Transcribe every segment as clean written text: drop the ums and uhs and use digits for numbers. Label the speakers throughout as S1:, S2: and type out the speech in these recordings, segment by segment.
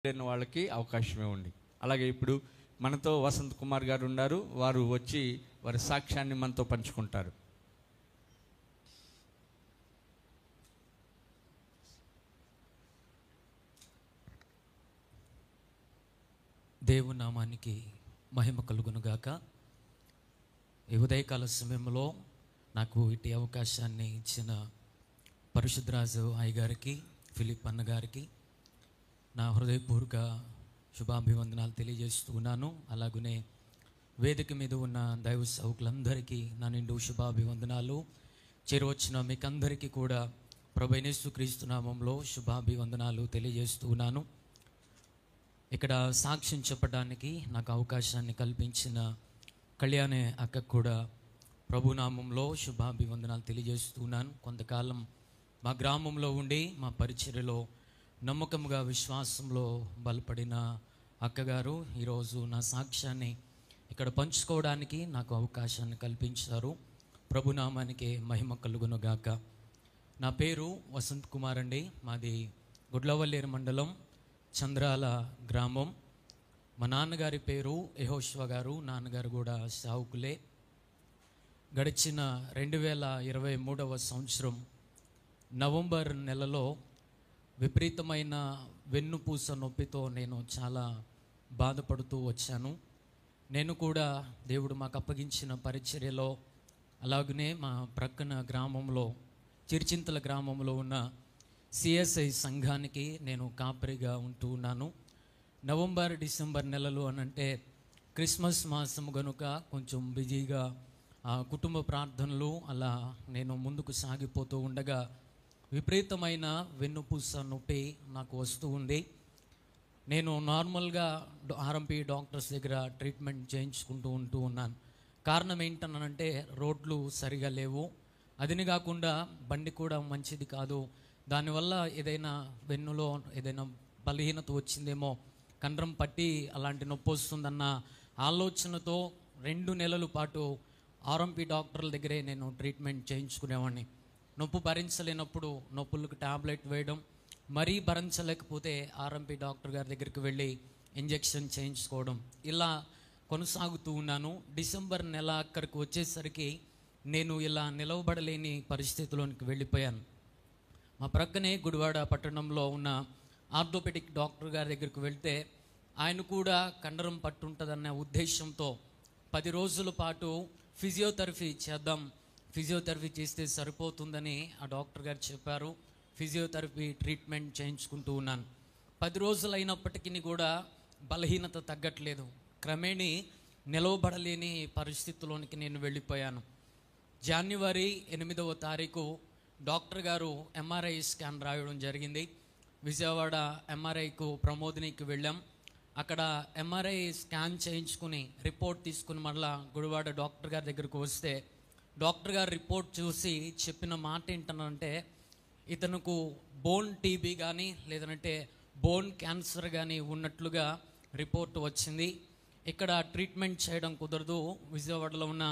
S1: లేని వాళ్ళకి అవకాశమే ఉంది. అలాగే ఇప్పుడు మనతో వసంత్ కుమార్ గారు ఉన్నారు. వారు వచ్చి వారి సాక్ష్యాన్ని మనతో పంచుకుంటారు.
S2: దేవుని నామానికి మహిమ కలుగునుగాక. ఈ ఉదయకాల సమయంలో నాకు ఇటు అవకాశాన్ని ఇచ్చిన పరిశుద్ధరాజు అయ్య గారికి, ఫిలిప్ అన్న గారికి నా హృదయపూర్వక శుభాభివందనాలు తెలియజేస్తున్నాను. అలాగనే వేదిక మీద ఉన్న దైవ సేవకులందరికీ నా నిండు శుభాభివందనాలు. చేరువచ్చిన మీకందరికీ కూడా ప్రభువైన యేసుక్రీస్తు నామంలో శుభాభివందనాలు తెలియజేస్తున్నాను. ఇక్కడ సాక్ష్యం చెప్పడానికి నాకు అవకాశాన్ని కల్పించిన కళ్యాణి అక్కకు కూడా ప్రభునామంలో శుభాభివందనాలు తెలియజేస్తున్నాను. కొంతకాలం మా గ్రామంలో ఉండి మా పరిచర్యలో నమ్మకంగా విశ్వాసంలో బలపడిన అక్కగారు ఈరోజు నా సాక్ష్యాన్ని ఇక్కడ పంచుకోవడానికి నాకు అవకాశాన్ని కల్పించారు. ప్రభునామానికి మహిమ కలుగునుగాక. నా పేరు వసంత్ కుమార్ అండి. మాది గుడ్లవల్లేరు మండలం, చంద్రాల గ్రామం. మా నాన్నగారి పేరు యెహోషువ గారు, నాన్నగారు కూడా సావుకులే. గడిచిన 2023 సంవత్సరం నవంబర్ నెలలో విపరీతమైన వెన్నుపూస నొప్పితో నేను చాలా బాధపడుతూ వచ్చాను. నేను కూడా దేవుడు మాకు అప్పగించిన పరిచర్యలో, అలాగనే మా ప్రక్కన గ్రామంలో, చిర్చింతల గ్రామంలో ఉన్న సిఎస్ఐ సంఘానికి నేను కాపరిగా ఉంటూ ఉన్నాను. నవంబర్ డిసెంబర్ నెలలు అనంటే క్రిస్మస్ మాసం కనుక కొంచెం బిజీగా కుటుంబ ప్రార్థనలు అలా నేను ముందుకు సాగిపోతూ ఉండగా విపరీతమైన వెన్నుపూస నొప్పి నాకు వస్తూ ఉంది. నేను నార్మల్గా ఆర్ఎంపీ డాక్టర్స్ దగ్గర ట్రీట్మెంట్ చేయించుకుంటూ ఉన్నాను. కారణం ఏంటనంటే రోడ్లు సరిగా లేవు, అదిని కాకుండా బండి కూడా మంచిది కాదు. దానివల్ల ఏదైనా వెన్నులో ఏదైనా బలహీనత వచ్చిందేమో, కండరం పట్టి అలాంటి నొప్పి వస్తుందన్న ఆలోచనతో 2 నెలల పాటు ఆర్ఎంపీ డాక్టర్ల దగ్గరే నేను ట్రీట్మెంట్ చేయించుకునేవాడిని. నొప్పి భరించలేనప్పుడు నొప్పులకు ట్యాబ్లెట్ వేయడం, మరీ భరించలేకపోతే ఆర్ఎంపీ డాక్టర్ గారి దగ్గరికి వెళ్ళి ఇంజెక్షన్ చేయించుకోవడం, ఇలా కొనసాగుతూ ఉన్నాను. డిసెంబర్ నెల అక్కడికి వచ్చేసరికి నేను ఇలా నిలవబడలేని పరిస్థితిలోనికి వెళ్ళిపోయాను. మా ప్రక్కనే గుడివాడ పట్టణంలో ఉన్న ఆర్థోపెడిక్ డాక్టర్ గారి దగ్గరికి వెళ్తే ఆయన కూడా కండరం పట్టుంటుందన్న ఉద్దేశంతో 10 రోజుల పాటు ఫిజియోథెరపీ చేద్దాం, ఫిజియోథెరపీ చేస్తే సరిపోతుందని ఆ డాక్టర్ గారు చెప్పారు. ఫిజియోథెరపీ ట్రీట్మెంట్ చేయించుకుంటూ ఉన్నాను. 10 రోజులు అయినప్పటికీ కూడా బలహీనత తగ్గట్లేదు. క్రమేణీ నిలవబడలేని పరిస్థితిలోనికి నేను వెళ్ళిపోయాను. జనవరి 8వ తారీఖు డాక్టర్ గారు ఎంఆర్ఐ స్కాన్ రాయడం జరిగింది. విజయవాడ ఎంఆర్ఐకు ప్రమోదినికి వెళ్ళాం. అక్కడ ఎంఆర్ఐ స్కాన్ చేయించుకుని రిపోర్ట్ తీసుకుని మళ్ళా గుడివాడ డాక్టర్ గారి దగ్గరకు వస్తే డాక్టర్ గారు రిపోర్ట్ చూసి చెప్పిన మాట ఏంటనంటే, ఇతనుకు బోన్ టీబీ కానీ లేదంటే బోన్ క్యాన్సర్ కానీ ఉన్నట్లుగా రిపోర్ట్ వచ్చింది. ఇక్కడ ట్రీట్మెంట్ చేయడం కుదరదు, విజయవాడలో ఉన్న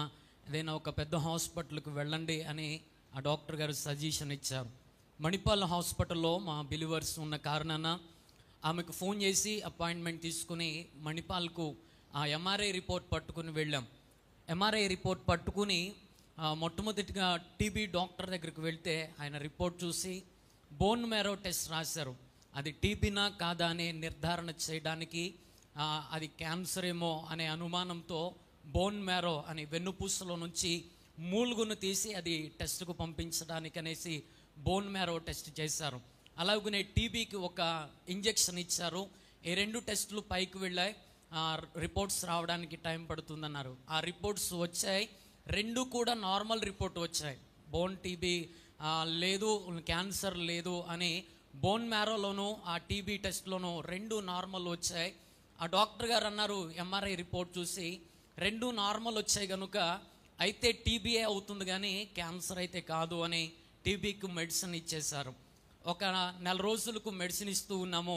S2: ఏదైనా ఒక పెద్ద హాస్పిటల్కి వెళ్ళండి అని ఆ డాక్టర్ గారు సజెషన్ ఇచ్చారు. మణిపాల్ హాస్పిటల్లో మా బిలీవర్స్ ఉన్న కారణాన ఆమెకు ఫోన్ చేసి అపాయింట్మెంట్ తీసుకుని మణిపాల్కు ఆ ఎంఆర్ఐ రిపోర్ట్ పట్టుకుని వెళ్ళాం. ఎంఆర్ఐ రిపోర్ట్ పట్టుకుని మొట్టమొదటిగా టీబీ డాక్టర్ దగ్గరికి వెళ్తే ఆయన రిపోర్ట్ చూసి బోన్ మ్యారో టెస్ట్ రాశారు. అది టీబీనా కాదా అని నిర్ధారణ చేయడానికి, అది క్యాన్సర్ ఏమో అనే అనుమానంతో బోన్ మ్యారో అని వెన్నుపూసలో నుంచి మూలుగును తీసి అది టెస్ట్కు పంపించడానికి అనేసి బోన్ మ్యారో టెస్ట్ చేశారు. అలాగనే టీబీకి ఒక ఇంజెక్షన్ ఇచ్చారు. ఈ 2 టెస్టులు పైకి వెళ్ళాయి. రిపోర్ట్స్ రావడానికి టైం పడుతుందన్నారు. ఆ రిపోర్ట్స్ వచ్చాయి, 2 కూడా నార్మల్ రిపోర్ట్ వచ్చాయి. బోన్ టీబీ లేదు, క్యాన్సర్ లేదు అని బోన్ మ్యారోలోను ఆ టీబీ టెస్ట్లోనూ 2 నార్మల్ వచ్చాయి. ఆ డాక్టర్ గారు అన్నారు ఎంఆర్ఐ రిపోర్ట్ చూసి 2 నార్మల్ వచ్చాయి కనుక అయితే టీబీఏ అవుతుంది కానీ క్యాన్సర్ అయితే కాదు అని టీబీకి మెడిసిన్ ఇచ్చేశారు. ఒక 4 రోజులకు మెడిసిన్ ఇస్తూ ఉన్నాము.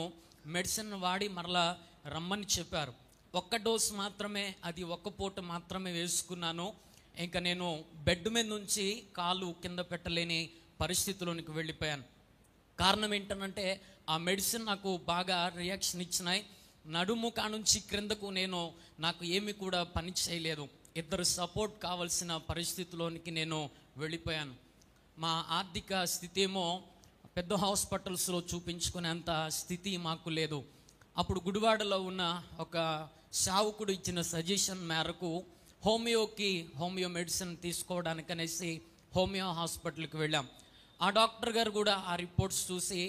S2: మెడిసిన్ వాడి మరలా రమ్మని చెప్పారు. 1 డోస్ మాత్రమే, అది 1 పూట మాత్రమే వేసుకున్నాను. ఇంకా నేను బెడ్ మీద నుంచి కాలు కింద పెట్టలేని పరిస్థితిలోనికి వెళ్ళిపోయాను. కారణం ఏంటనంటే ఆ మెడిసిన్ నాకు బాగా రియాక్షన్ ఇచ్చినాయి. నడుము కానుంచి క్రిందకు నాకు ఏమి కూడా పని చేయలేదు. ఇద్దరు సపోర్ట్ కావాల్సిన పరిస్థితిలోనికి నేను వెళ్ళిపోయాను. మా ఆర్థిక స్థితి ఏమో పెద్ద హాస్పిటల్స్లో చూపించుకునేంత స్థితి మాకు లేదు. అప్పుడు గుడివాడలో ఉన్న ఒక సేవకుడు ఇచ్చిన సజెషన్ మేరకు హోమియో మెడిసిన్ తీసుకోవడానికనేసి హోమియో హాస్పిటల్కి వెళ్ళాం. ఆ డాక్టర్ గారు కూడా ఆ రిపోర్ట్స్ చూసి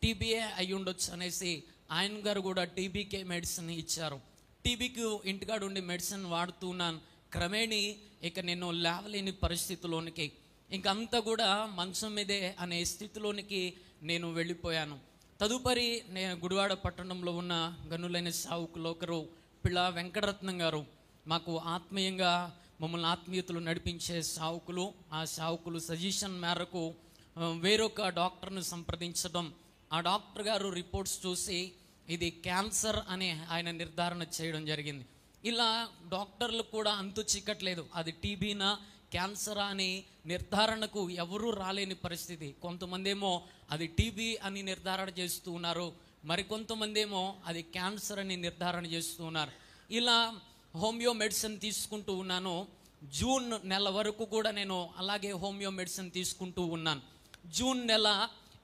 S2: టీబీఏ అయి ఉండొచ్చు అనేసి ఆయన గారు కూడా టీబీకే మెడిసిన్ ఇచ్చారు. టీబీకి ఇంటికాడ ఉండి మెడిసిన్ వాడుతున్నాను. క్రమేణి ఇక నేను లేవలేని పరిస్థితిలోనికి, ఇంకంతా కూడా మంచం మీదే అనే స్థితిలోనికి నేను వెళ్ళిపోయాను. తదుపరి నేను గుడివాడ పట్టణంలో ఉన్న గనులైన సావుకులు ఒకరు పిల్ల వెంకటరత్నం గారు, మాకు ఆత్మీయంగా మమ్మల్ని ఆత్మీయతలు నడిపించే సావుకులు. ఆ సావుకులు సజెషన్ మేరకు వేరొక డాక్టర్ను సంప్రదించడం, ఆ డాక్టర్ గారు రిపోర్ట్స్ చూసి ఇది క్యాన్సర్ అని ఆయన నిర్ధారణ చేయడం జరిగింది. ఇలా డాక్టర్లు కూడా అంతు చిక్కట్లేదు, అది టీబీనా క్యాన్సరా అని నిర్ధారణకు ఎవరూ రాలేని పరిస్థితి. కొంతమంది ఏమో అది టీబీ అని నిర్ధారణ చేస్తూ ఉన్నారు, మరికొంతమంది ఏమో అది క్యాన్సర్ అని నిర్ధారణ చేస్తూ ఉన్నారు. ఇలా హోమియో మెడిసిన్ తీసుకుంటూ ఉన్నాను. జూన్ నెల వరకు కూడా నేను అలాగే హోమియో మెడిసిన్ తీసుకుంటూ ఉన్నాను. జూన్ నెల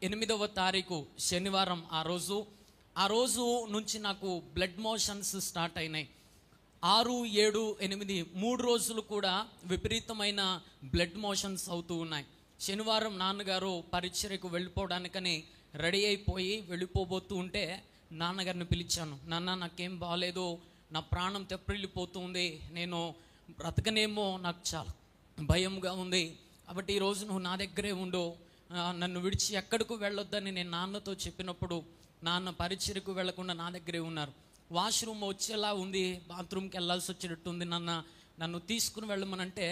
S2: 8వ తారీఖు శనివారం ఆ రోజు నుంచి నాకు బ్లడ్ మోషన్స్ స్టార్ట్ అయినాయి. 6, 7, 8 3 రోజులు కూడా విపరీతమైన బ్లడ్ మోషన్స్ అవుతూ ఉన్నాయి. శనివారం నాన్నగారు పరిచర్యకు వెళ్ళిపోవడానికని రెడీ అయిపోయి వెళ్ళిపోబోతూ ఉంటే నాన్నగారిని పిలిచాను. నాన్న, నాకేం బాగాలేదు, నా ప్రాణం తెప్పిల్లిపోతుంది, నేను బ్రతకనేమో, నాకు చాలా భయంగా ఉంది, కాబట్టి ఈరోజు నువ్వు నా దగ్గరే ఉండు, నన్ను విడిచి ఎక్కడికి వెళ్ళొద్దని నేను నాన్నతో చెప్పినప్పుడు నాన్న పరిచర్యకు వెళ్లకుండా నా దగ్గరే ఉన్నారు. వాష్రూమ్ వచ్చేలా ఉంది, బాత్రూమ్కి వెళ్ళాల్సి వచ్చేటట్టుంది, నన్ను తీసుకుని వెళ్ళమనంటే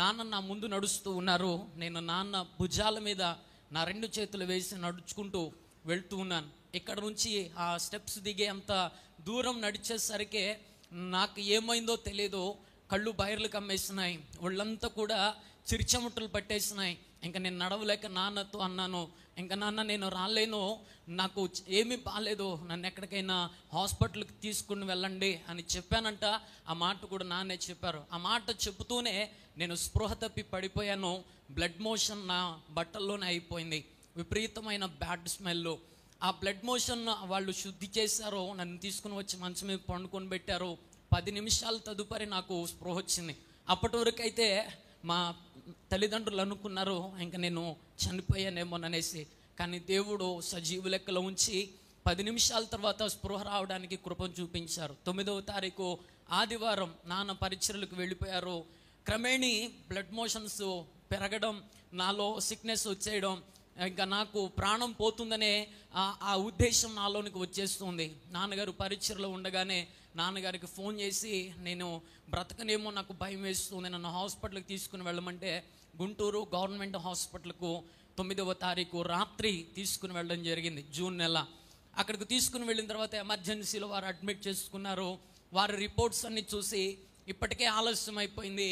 S2: నాన్న నా ముందు నడుస్తూ ఉన్నారు. నేను నాన్న భుజాల మీద నా 2 చేతులు వేసి నడుచుకుంటూ వెళ్తూ ఉన్నాను. ఇక్కడ నుంచి ఆ స్టెప్స్ దిగే అంత దూరం నడిచేసరికి నాకు ఏమైందో తెలియదు, కళ్ళు బయర్లు కమ్మేసినాయి, ఒళ్ళంతా కూడా చిరుచెమటలు పట్టేసినాయి. ఇంకా నేను నడవలేక నాన్నతో అన్నాను, ఇంకా నాన్న నేను రాలేను, నాకు ఏమీ బాగాలేదు, నన్ను ఎక్కడికైనా హాస్పిటల్కి తీసుకుని వెళ్ళండి అని చెప్పానంట. ఆ మాట కూడా నాన్నే చెప్పారు. ఆ మాట చెబుతూనే నేను స్పృహ తప్పి పడిపోయాను. బ్లడ్ మోషన్ నా బట్టల్లోనే అయిపోయింది, విపరీతమైన బ్యాడ్ స్మెల్. ఆ బ్లడ్ మోషన్ వాళ్ళు శుద్ధి చేశారో, నన్ను తీసుకుని వచ్చి మంచం మీద పండుకొని పెట్టారు. 10 నిమిషాల తదుపరి నాకు స్పృహ వచ్చింది. అప్పటి వరకు అయితే మా తల్లిదండ్రులు అనుకున్నారు ఇంకా నేను చనిపోయానేమోననేసి, కానీ దేవుడు సజీవు లెక్కలో ఉంచి 10 నిమిషాల తర్వాత స్పృహ రావడానికి కృపను చూపించారు. 9వ తారీఖు ఆదివారం నాన్న పరిచర్యలకు వెళ్ళిపోయారు. క్రమేణీ బ్లడ్ మోషన్స్ పెరగడం, నాలో సిక్నెస్ వచ్చేయడం, ఇంకా నాకు ప్రాణం పోతుందనే ఆ ఉద్దేశం నాలోనికి వచ్చేస్తుంది. నాన్నగారు పరిచర్లో ఉండగానే నాన్నగారికి ఫోన్ చేసి నేను బ్రతకనేమో, నాకు భయం వేస్తుంది, నన్ను హాస్పిటల్కి తీసుకుని వెళ్ళమంటే గుంటూరు గవర్నమెంట్ హాస్పిటల్కు 9వ తారీఖు రాత్రి తీసుకుని వెళ్ళడం జరిగింది, జూన్ నెల. అక్కడికి తీసుకుని వెళ్ళిన తర్వాత ఎమర్జెన్సీలో వారు అడ్మిట్ చేసుకున్నారు. వారి రిపోర్ట్స్ అన్ని చూసి ఇప్పటికే ఆలస్యం అయిపోయింది,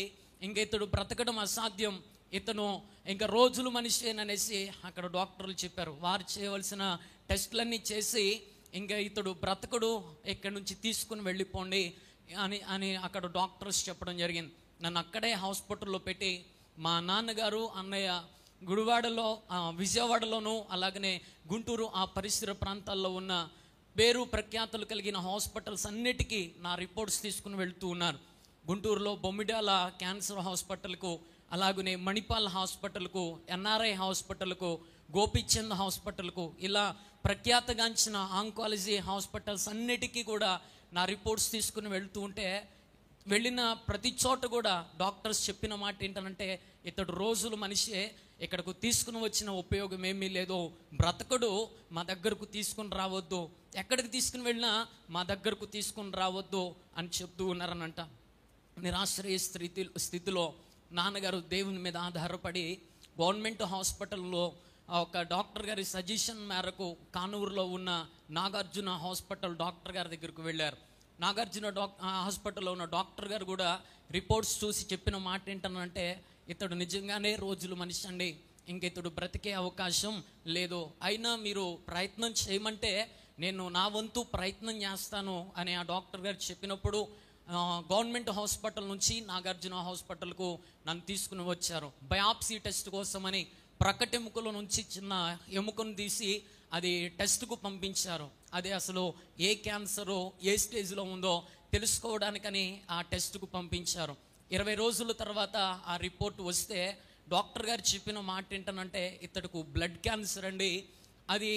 S2: ఇంక ఇతడు బ్రతకడం అసాధ్యం, ఇతను ఇంకా రోజులు మనిషేననేసి అక్కడ డాక్టర్లు చెప్పారు. వారు చేయవలసిన టెస్టులన్నీ చేసి ఇంకా ఇతడు బ్రతకడు, ఇక్కడి నుంచి తీసుకుని వెళ్ళిపోండి అని అక్కడ డాక్టర్స్ చెప్పడం జరిగింది. నన్ను అక్కడే హాస్పిటల్లో పెట్టి మా నాన్నగారు, అన్నయ్య గుడివాడలో, విజయవాడలోను, అలాగనే గుంటూరు ఆ పరిసర ప్రాంతాల్లో ఉన్న పేరు ప్రఖ్యాతులు కలిగిన హాస్పిటల్స్ అన్నిటికీ నా రిపోర్ట్స్ తీసుకుని వెళ్తూ ఉన్నారు. గుంటూరులో బొమ్మిడాల క్యాన్సర్ హాస్పిటల్కు, అలాగనే మణిపాల్ హాస్పిటల్కు, ఎన్ఆర్ఐ హాస్పిటల్కు, గోపీచంద్ హాస్పిటల్కు, ఇలా ప్రఖ్యాతగాంచిన ఆంకాలజీ హాస్పిటల్స్ అన్నిటికీ కూడా నా రిపోర్ట్స్ తీసుకుని వెళ్తూ ఉంటే, వెళ్ళిన ప్రతి చోట కూడా డాక్టర్స్ చెప్పిన మాట ఏంటంటే ఇతడు రోజులు మనిషే, ఇక్కడకు తీసుకుని వచ్చిన ఉపయోగం ఏమీ లేదు, బ్రతకడు, మా దగ్గరకు తీసుకుని రావద్దు, ఎక్కడికి తీసుకుని వెళ్ళినా మా దగ్గరకు తీసుకుని రావద్దు అని చెప్తూ ఉన్నారనంట. నిరాశ్రయ స్థితిలో నాన్నగారు దేవుని మీద ఆధారపడి గవర్నమెంట్ హాస్పిటల్లో ఒక డాక్టర్ గారి సజెషన్ మేరకు కానూరులో ఉన్న నాగార్జున హాస్పిటల్ డాక్టర్ గారి దగ్గరకు వెళ్ళారు. నాగార్జున హాస్పిటల్లో ఉన్న డాక్టర్ గారు కూడా రిపోర్ట్స్ చూసి చెప్పిన మాట ఏంటనంటే ఇతడు నిజంగానే రోజులు మనిషి అండి, ఇంక ఇతడు బ్రతికే అవకాశం లేదు, అయినా మీరు ప్రయత్నం చేయమంటే నేను నా వంతు ప్రయత్నం చేస్తాను అని ఆ డాక్టర్ గారు చెప్పినప్పుడు గవర్నమెంట్ హాస్పిటల్ నుంచి నాగార్జున హాస్పిటల్కు నన్ను తీసుకుని వచ్చారు. బయాప్సీ టెస్ట్ కోసమని ప్రకటెముకల నుంచి చిన్న ఎముకను తీసి అది టెస్ట్కు పంపించారు. అది అసలు ఏ క్యాన్సరో ఏ స్టేజ్లో ఉందో తెలుసుకోవడానికని ఆ టెస్ట్కు పంపించారు. 20 రోజుల తర్వాత ఆ రిపోర్ట్ వస్తే డాక్టర్ గారు చెప్పిన మాట ఏంటనంటే, ఇతడుకు బ్లడ్ క్యాన్సర్ అండి, అది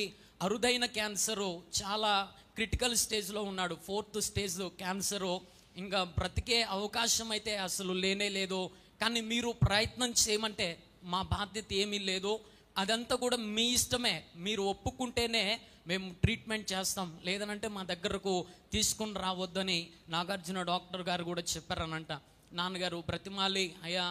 S2: అరుదైన క్యాన్సరు, చాలా క్రిటికల్ స్టేజ్లో ఉన్నాడు, 4th స్టేజ్ క్యాన్సరు, ఇంకా బ్రతికే అవకాశం అయితే అసలు లేనే లేదు, కానీ మీరు ప్రయత్నం చేయమంటే మా బాధ్యత ఏమీ లేదు, అదంతా కూడా మీ ఇష్టమే, మీరు ఒప్పుకుంటేనే మేము ట్రీట్మెంట్ చేస్తాం, లేదనంటే మా దగ్గరకు తీసుకుని రావద్దని నాగార్జున డాక్టర్ గారు కూడా చెప్పారనంట. నాన్నగారు బ్రతిమాలి, అయ్యా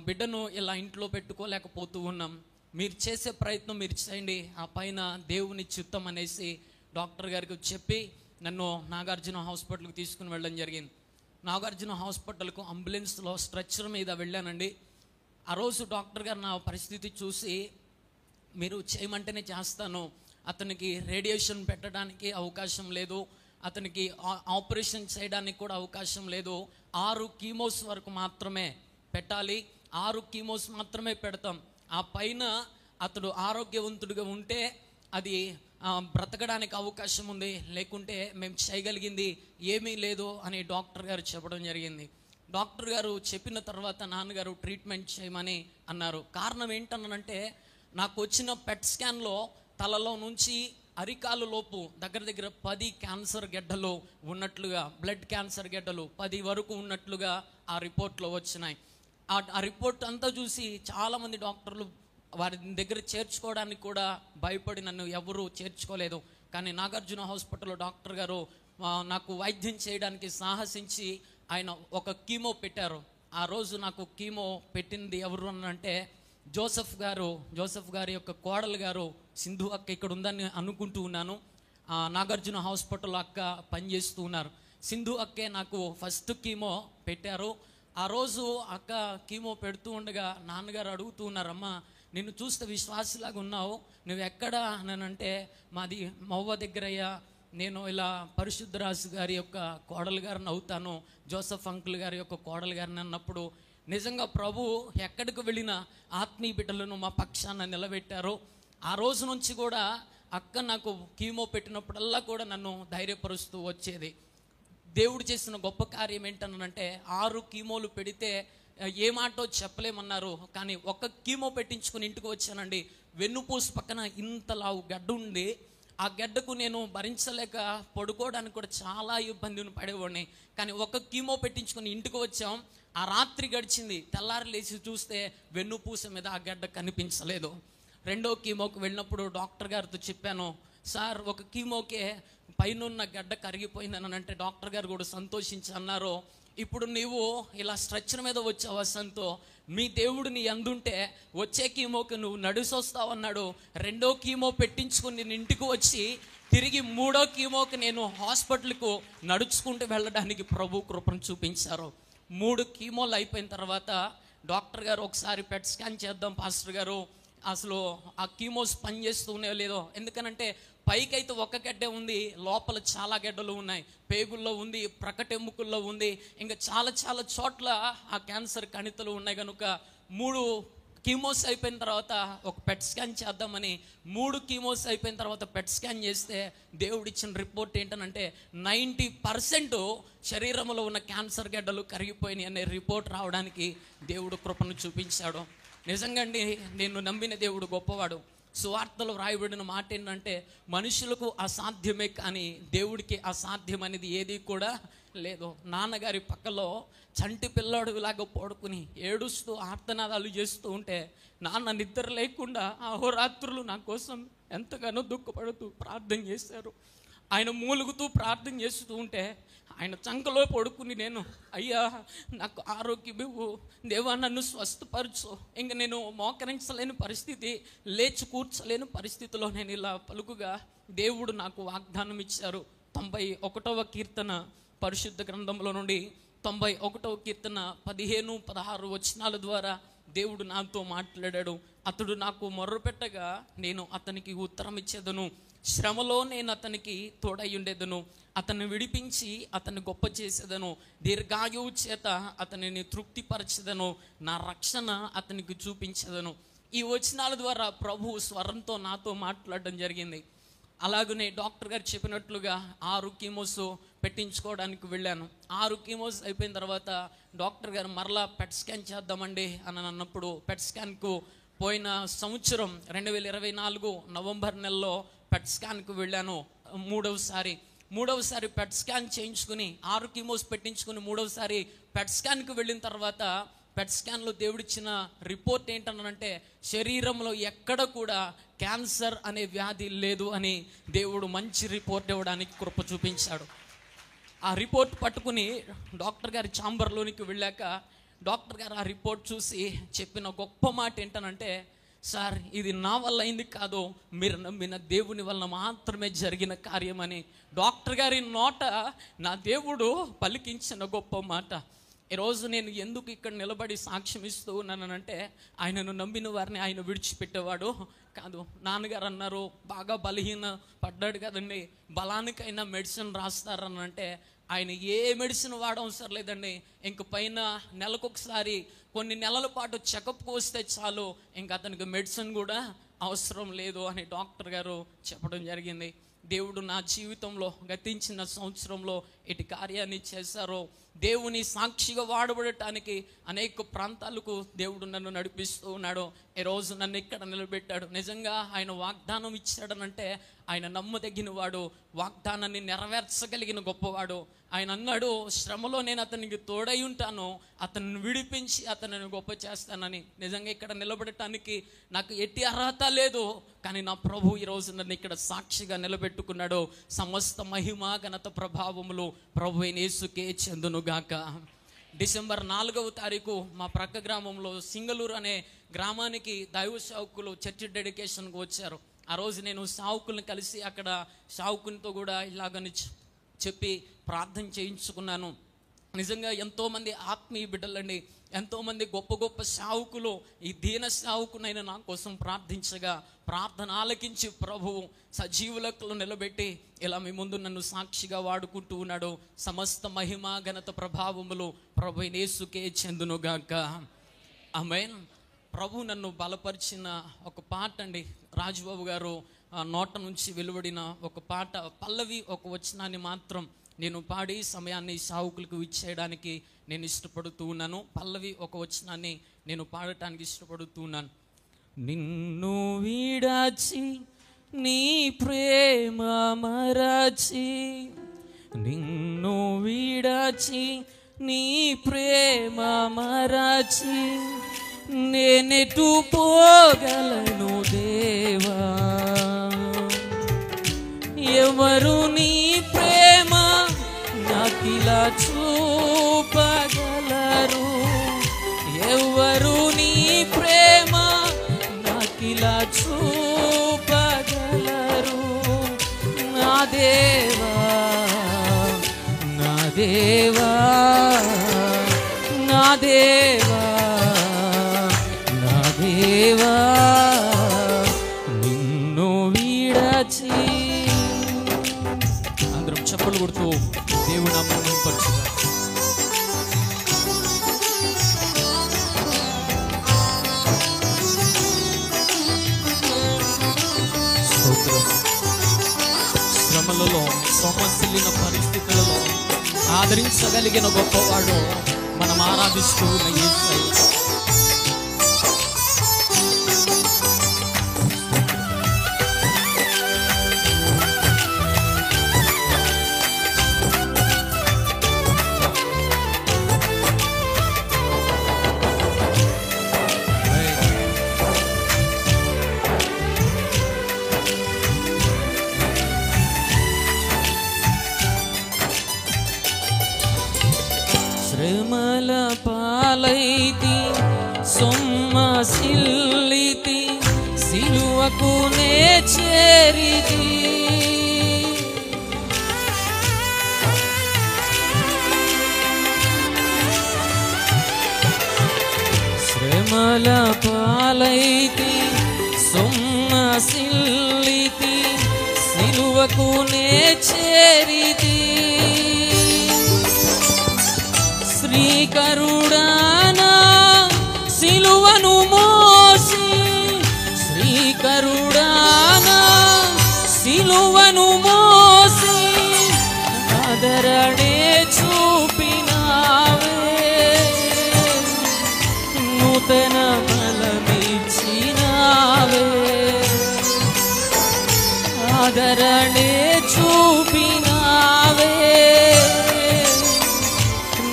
S2: బిడ్డను ఇలా ఇంట్లో పెట్టుకోలేకపోతూ ఉన్నాం, మీరు చేసే ప్రయత్నం మీరు చేయండి, ఆ పైన దేవుని చిత్తం అనేసి డాక్టర్ గారికి చెప్పి నన్ను నాగార్జున హాస్పిటల్కి తీసుకుని వెళ్ళడం జరిగింది. నాగార్జున హాస్పిటల్కు అంబులెన్స్లో స్ట్రెచ్చర్ మీద వెళ్ళానండి. ఆ రోజు డాక్టర్ గారు నా పరిస్థితి చూసి, మీరు చేయమంటేనే చేస్తాను, అతనికి రేడియేషన్ పెట్టడానికి అవకాశం లేదు, అతనికి ఆపరేషన్ చేయడానికి కూడా అవకాశం లేదు, 6 కీమోస్ వరకు మాత్రమే పెట్టాలి, 6 కీమోస్ మాత్రమే పెడతాం, ఆ పైన అతడు ఆరోగ్యవంతుడిగా ఉంటే అది బ్రతకడానికి అవకాశం ఉంది, లేకుంటే మేము చేయగలిగింది ఏమీ లేదు అని డాక్టర్ గారు చెప్పడం జరిగింది. డాక్టర్ గారు చెప్పిన తర్వాత నాన్నగారు ట్రీట్మెంట్ చేయమని అన్నారు. కారణం ఏంటనంటే, నాకు వచ్చిన పెట్ స్కాన్లో తలలో నుంచి అరికాలు లోపు దగ్గర దగ్గర 10 క్యాన్సర్ గెడ్డలు ఉన్నట్లుగా, బ్లడ్ క్యాన్సర్ గెడ్డలు 10 వరకు ఉన్నట్లుగా ఆ రిపోర్ట్లో వచ్చినాయి. ఆ రిపోర్ట్ అంతా చూసి చాలామంది డాక్టర్లు వారి దగ్గర చేర్చుకోవడానికి కూడా భయపడి నన్ను ఎవరూ చేర్చుకోలేదు. కానీ నాగార్జున హాస్పిటల్లో డాక్టర్ గారు నాకు వైద్యం చేయడానికి సాహసించి ఆయన ఒక కీమో పెట్టారు. ఆ రోజు నాకు కీమో పెట్టింది ఎవరు అంటే జోసెఫ్ గారి యొక్క కోడలు గారు సింధు అక్క ఇక్కడ ఉందని అనుకుంటూ ఉన్నాను. నాగార్జున హాస్పిటల్ అక్క పనిచేస్తూ ఉన్నారు. సింధు అక్కే నాకు ఫస్ట్ కీమో పెట్టారు. ఆ రోజు అక్క కీమో పెడుతూ ఉండగా నాన్నగారు అడుగుతూ ఉన్నారమ్మా, నిన్ను చూస్తే విశ్వాసలాగా ఉన్నావు, నువ్వు ఎక్కడ అనంటే మాది మవ్వ దగ్గరయ్యా, నేను ఇలా పరిశుద్ధరాజు గారి యొక్క కోడలు గారిని అవుతాను, జోసెఫ్ అంకుల్ గారి యొక్క కోడలు గారిని అన్నప్పుడు నిజంగా ప్రభు ఎక్కడికి వెళ్ళినా ఆత్మీయ బిడ్డలను మా పక్షాన నిలబెట్టారు. ఆ రోజు నుంచి కూడా అక్క నాకు కీమో పెట్టినప్పుడల్లా కూడా నన్ను ధైర్యపరుస్తూ వచ్చేది. దేవుడు చేసిన గొప్ప కార్యం ఏంటనంటే 6 కీమోలు పెడితే ఏ మాటో చెప్పలేమన్నారు, కానీ ఒక కీమో పెట్టించుకుని ఇంటికి వచ్చానండి. వెన్నుపూస పక్కన ఇంతలావు గడ్డ ఉంది, ఆ గడ్డకు నేను భరించలేక పడుకోవడానికి కూడా చాలా ఇబ్బందిని పడేవాడిని. కానీ ఒక కీమో పెట్టించుకుని ఇంటికి వచ్చాం, ఆ రాత్రి గడిచింది, తెల్లారి లేచి చూస్తే వెన్నుపూస మీద ఆ గడ్డ కనిపించలేదు. 2వ కీమోకి వెళ్ళినప్పుడు డాక్టర్ గారితో చెప్పాను, సార్ ఒక కీమోకే పైన గడ్డ కరిగిపోయిందని అంటే డాక్టర్ గారు కూడా సంతోషించి అన్నారు, ఇప్పుడు నీవు ఇలా స్ట్రెచ్చర్ మీద వచ్చావు సంతో, మీ దేవుడు నీ అందుంటే వచ్చే కీమోకి నువ్వు నడిసొస్తావన్నాడు. 2వ కీమో పెట్టించుకుని నేను ఇంటికి వచ్చి తిరిగి 3వ కీమోకి నేను హాస్పిటల్కు నడుచుకుంటూ వెళ్ళడానికి ప్రభు కృపను చూపించారు. 3 కీమోలు అయిపోయిన తర్వాత డాక్టర్ గారు ఒకసారి పెట్ స్కాన్ చేద్దాం పాస్టర్ గారు, అసలు ఆ కీమోస్ పనిచేస్తూనే లేదో, ఎందుకనంటే పైకైతే ఒక గడ్డే ఉంది, లోపల చాలా గడ్డలు ఉన్నాయి, పేగుల్లో ఉంది, ప్రకటెముకల్లో ఉంది, ఇంకా చాలా చాలా చోట్ల ఆ క్యాన్సర్ కణితలు ఉన్నాయి. కనుక 3 కీమోస్ అయిపోయిన తర్వాత ఒక పెట్ స్కాన్ చేద్దామని 3 కీమోస్ అయిపోయిన తర్వాత పెట్ స్కాన్ చేస్తే దేవుడిచ్చిన రిపోర్ట్ ఏంటనంటే 90% శరీరంలో ఉన్న క్యాన్సర్ గడ్డలు కరిగిపోయినాయి అనే రిపోర్ట్ రావడానికి దేవుడు కృపను చూపించాడు. నిజంగా అండి, నేను నమ్మిన దేవుడు గొప్పవాడు. సువార్తలో వ్రాయబడిన మాట ఏంటంటే మనుషులకు అసాధ్యమే కానీ దేవుడికి అసాధ్యం అనేది ఏది కూడా లేదు. నాన్నగారి పక్కలో చంటి పిల్లాడు ఇలాగ పడుకుని ఏడుస్తూ ఆర్తనాదాలు చేస్తూ ఉంటే నాన్న నిద్ర లేకుండా అహోరాత్రులు నా కోసం ఎంతగానో దుఃఖపడుతూ ప్రార్థన చేశారు. ఆయన మూలుగుతూ ప్రార్థన చేస్తూ ఉంటే ఆయన చంకలో పడుకుని నేను, అయ్యా నాకు ఆరోగ్యం ఇవ్వు దేవా, నన్ను స్వస్థపరచు, ఇంక నేను మోకరించలేని పరిస్థితి, లేచి కూర్చోలేని పరిస్థితిలో నేను ఇలా పలుకుగా దేవుడు నాకు వాగ్దానం ఇచ్చారు. 91వ కీర్తన పరిశుద్ధ గ్రంథంలో నుండి 91వ కీర్తన 15-16 వచనాల ద్వారా దేవుడు నాతో మాట్లాడాడు. అతడు నాకు మొర్ర పెట్టగా నేను అతనికి ఉత్తరం ఇచ్చేదను, శ్రమలో నేను అతనికి తోడయ్యుండేదను, అతన్ని విడిపించి అతన్ని గొప్ప చేసేదను, దీర్ఘాయువు చేత అతనిని తృప్తిపరచెదను, నా రక్షణ అతనికి చూపించేదను. ఈ వచనాల ద్వారా ప్రభు స్వరంతో నాతో మాట్లాడడం జరిగింది. అలాగనే డాక్టర్ గారు చెప్పినట్లుగా 6 కీమోస్ పెట్టించుకోవడానికి వెళ్ళాను. 6 కీమోస్ అయిపోయిన తర్వాత డాక్టర్ గారు మరలా పెట్ స్కాన్ చేద్దామండి అని అన్నప్పుడు పెట్ స్కాన్కు పోయిన సంవత్సరం 2024 నవంబర్ నెలలో పెట్ స్కాన్కు వెళ్ళాను. మూడవసారి పెట్ స్కాన్ చేయించుకుని 6 కీమోస్ పెట్టించుకుని మూడవసారి పెట్ స్కాన్కు వెళ్ళిన తర్వాత పెట్ స్కాన్లో దేవుడిచ్చిన రిపోర్ట్ ఏంటనంటే శరీరంలో ఎక్కడ కూడా క్యాన్సర్ అనే వ్యాధి లేదు అని దేవుడు మంచి రిపోర్ట్ ఇవ్వడానికి కృప చూపించాడు. ఆ రిపోర్ట్ పట్టుకుని డాక్టర్ గారి ఛాంబర్లోనికి వెళ్ళాక డాక్టర్ గారు ఆ రిపోర్ట్ చూసి చెప్పిన గొప్ప మాట ఏంటనంటే, సార్ ఇది నా వల్ల అయింది కాదు, మీరు నమ్మిన దేవుని వల్ల మాత్రమే జరిగిన కార్యమని డాక్టర్ గారి నోట నా దేవుడు పలికించిన గొప్ప మాట. ఈరోజు నేను ఎందుకు ఇక్కడ నిలబడి సాక్ష్యం ఇస్తూ ఉన్నానంటే, ఆయనను నమ్మిన వారిని ఆయన విడిచిపెట్టేవాడు కాదు. నాన్నగారు అన్నారు, బాగా బలహీన పడ్డాడు కదండి, బలానికైనా మెడిసిన్ రాస్తారనంటే ఆయన ఏ మెడిసిన్ వాడవసరం లేదండి. ఇంక పైన నెలకొకసారి కొన్ని నెలల పాటు చెకప్కి వస్తే చాలు, ఇంకా అతనికి మెడిసిన్ కూడా అవసరం లేదు అని డాక్టర్ గారు చెప్పడం జరిగింది. దేవుడు నా జీవితంలో గతించిన సంవత్సరంలో ఇటు కార్యాన్ని చేశారో, దేవుని సాక్షిగా వాడబడటానికి అనేక ప్రాంతాలకు దేవుడు నన్ను నడిపిస్తూ ఉన్నాడు. ఈరోజు నన్ను ఇక్కడ నిలబెట్టాడు. నిజంగా ఆయన వాగ్దానం ఇచ్చాడనంటే ఆయన నమ్మదగిన వాడు, వాగ్దానాన్ని నెరవేర్చగలిగిన గొప్పవాడు. ఆయన అన్నాడు, శ్రమలో నేను అతనికి తోడై ఉంటాను, అతన్ని విడిపించి అతనిని గొప్ప చేస్తానని. నిజంగా ఇక్కడ నిలబడటానికి నాకు ఎట్టి అర్హత లేదు, కానీ నా ప్రభు ఈరోజు నన్ను ఇక్కడ సాక్షిగా నిలబెట్టుకున్నాడు. సమస్త మహిమ ఘనత ప్రభావములు ప్రభు అయిన యేసుకే చెందునుగాక. డిసెంబర్ 4వ తారీఖు మా ప్రక్క గ్రామంలో సింగళూరు అనే గ్రామానికి దైవ సేవకులు చర్చి డెడికేషన్కి వచ్చారు. ఆ రోజు నేను సేవకుల్ని కలిసి అక్కడ సేవకునితో కూడా ఇలాగని చెప్పి ప్రార్థన చేయించుకున్నాను. నిజంగా ఎంతోమంది ఆత్మీయ బిడ్డలండి, ఎంతోమంది గొప్ప గొప్ప సేవకులు ఈ దీన సేవకునైనా నా కోసం ప్రార్థించగా ప్రార్థన ఆలకించి ప్రభువు సజీవులకు నిలబెట్టి ఇలా మీ ముందు నన్ను సాక్షిగా వాడుకుంటూ ఉన్నాడు. సమస్త మహిమ ఘనత ప్రభావములు ప్రభు యేసుకే చెందునుగాక. ఆమేన్. ప్రభు నన్ను బలపరిచిన ఒక పాట అండి, రాజుబాబు గారు నోట నుంచి వెలువడిన ఒక పాట పల్లవి ఒక వచనాన్ని మాత్రం నేను పాడి సమయాన్ని సావుకులకు ఇచ్చేయడానికి నేను ఇష్టపడుతూ ఉన్నాను. పల్లవి ఒక వచనాన్ని నేను పాడటానికి ఇష్టపడుతూ ఉన్నాను. నిన్ను విడచి నీ ప్రేమ మరచి, నిన్ను విడచి నీ ప్రేమ మరచి, నేనెటు పోగలను దేవా, ఎవరు నీ ప్రేమ నాకిలా చూపగలరు, ఎవరు నీ ప్రేమ నాకిలా చూపగలరు, నా దేవా నా దేవా నా దేవా నా దేవా, నిన్ను విడచి. అందరం చప్పలు కొడుతూ దేవుని నామమును పరచుదాం. శ్రమలలో సమస్యలిన పరిస్థితులలో ఆదరించగలిగిన గొప్పవాడు మనం ఆరాధిస్తూ ఉన్న యేసయ్య. శ్రమల పాలైతి సొమ్మసిల్లితి, సిలువకు నే చేరితి, శ్రమల పాలైతి సిల్లితి సిలువకు నే చేరితి శ్రీకరుడానా సిలువను మోసి శ్రీకరుడానా సిలువను మోసి ఆదరణే చూపినావే నూతన బలమిచ్చినావే ఆదరణే చూపినావే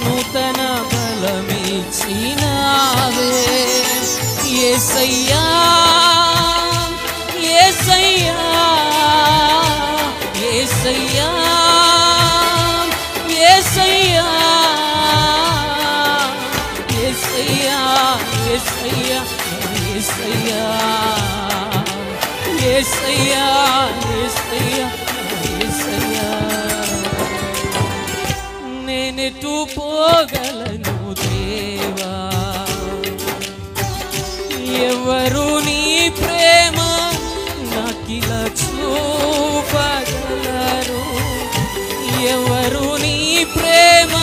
S2: నూతన బలమిచ్చినావే యేసయ్యా యేసయ్యా యేసయ్యా యేసయ్యా యేసయ్యా యేసయ్యా యేసయ్యా యేసయ్యా యేసయ్యా యేసయ్యా నేనెటు పోగలను దేవా ఎవరు నీ ప్రేమ నాకిలా చూపగలరు ఎవరు నీ ప్రేమ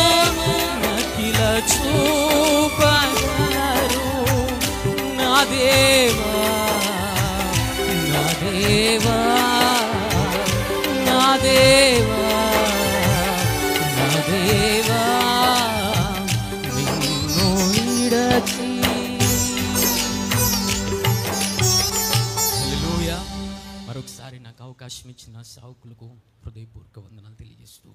S2: నాకిలా చూపగలరు నా దేవా నా దేవా నా దేవా నా దేవా నిన్ను విడచి హల్లెలూయా. మరొకసారి నాకు అవకాశం ఇచ్చిన సేవకులకు హృదయపూర్వక వందనాలు తెలియజేస్తూ